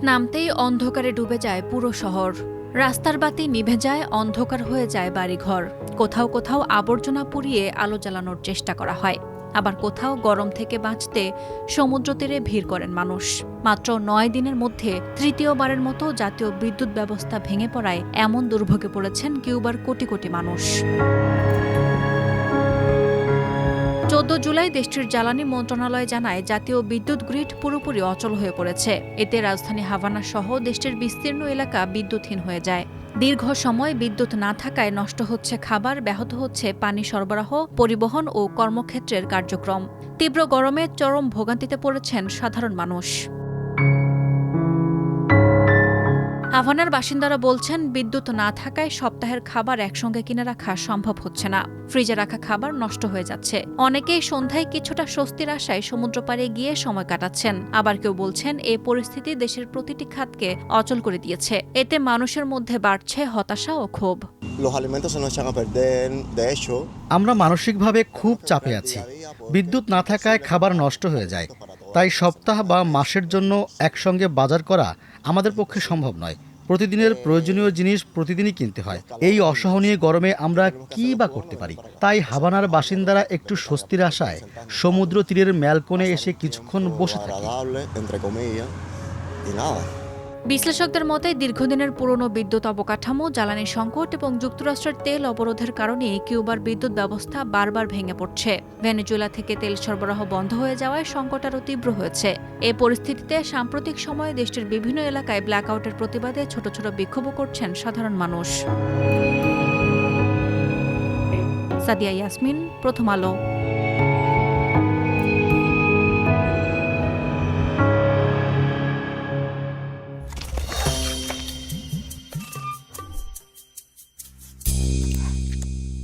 নামতেই অন্ধকারে ডুবে যায় পুরো শহর। রাস্তার বাতি নিভে যায়, অন্ধকার হয়ে যায় বাড়িঘর। কোথাও কোথাও আবর্জনা পুড়িয়ে আলো জ্বালানোর চেষ্টা করা হয়, আবার কোথাও গরম থেকে বাঁচতে সমুদ্র তীরে ভিড় করেন মানুষ। মাত্র ৯ দিনের মধ্যে তৃতীয়বারের মতো জাতীয় বিদ্যুৎ ব্যবস্থা ভেঙে পড়ায় এমন দুর্ভোগে পড়েছেন কিউবার কোটি কোটি মানুষ। ১৪ জুলাই দেশটির জ্বালানি মন্ত্রণালয় জানায়, জাতীয় বিদ্যুৎ গ্রিড পুরোপুরি অচল হয়ে পড়েছে। এতে রাজধানী হাভানা সহ দেশটির বিস্তীর্ণ এলাকা বিদ্যুৎহীন হয়ে যায়। দীর্ঘ সময় বিদ্যুৎ না থাকায় নষ্ট হচ্ছে খাবার, ব্যাহত হচ্ছে পানি সরবরাহ, পরিবহন ও কর্মক্ষেত্রের কার্যক্রম। তীব্র গরমে চরম ভোগান্তিতে পড়েছেন সাধারণ মানুষ। হাভানার বাসিন্দারা বলছেন, বিদ্যুৎ না থাকায় সপ্তাহের খাবার একসঙ্গে কিনে রাখা সম্ভব হচ্ছে না। ফ্রিজে রাখা খাবার নষ্ট হয়ে যাচ্ছে। অনেকেই সন্ধ্যায় কিছুটা স্বস্তির আশায় সমুদ্র পাড়ে গিয়ে সময় কাটাচ্ছেন। আবার কেউ বলছেন, এই পরিস্থিতি দেশের প্রতিটি খাতকে অচল করে দিয়েছে। এতে মানুষের মধ্যে বাড়ছে হতাশা ও ক্ষোভ। আমরা মানসিকভাবে খুব চাপে আছি। বিদ্যুৎ না থাকায় খাবার নষ্ট হয়ে যায়। তাই সপ্তাহ বা মাসের জন্য একসঙ্গে বাজার করা আমাদের পক্ষে সম্ভব নয়। প্রতিদিনের প্রয়োজনীয় জিনিস প্রতিদিনই কিনতে হয়। এই অসহনীয় গরমে আমরা কী বা করতে পারি? তাই হাভানার বাসিন্দারা একটু স্বস্তির আশায় সমুদ্র তীরের ম্যালকোনে এসে কিছুক্ষণ বসে থাকে। বিশ্লেষকদের মতে, দীর্ঘদিনের পুরনো বিদ্যুৎ অবকাঠামো, জ্বালানি সংকট এবং যুক্তরাষ্ট্রের তেল অবরোধের কারণে কিউবার বিদ্যুৎ ব্যবস্থা বারবার ভেঙে পড়ছে। ভেনেজুয়েলা থেকে তেল সরবরাহ বন্ধ হয়ে যাওয়ায় সংকট আরও তীব্র হয়েছে। এই পরিস্থিতিতে সাম্প্রতিক সময়ে দেশটির বিভিন্ন এলাকায় ব্ল্যাকআউটের প্রতিবাদে ছোট ছোট বিক্ষোভও করছেন সাধারণ মানুষ। সাদিয়া ইয়াসমিন, প্রথম আলো।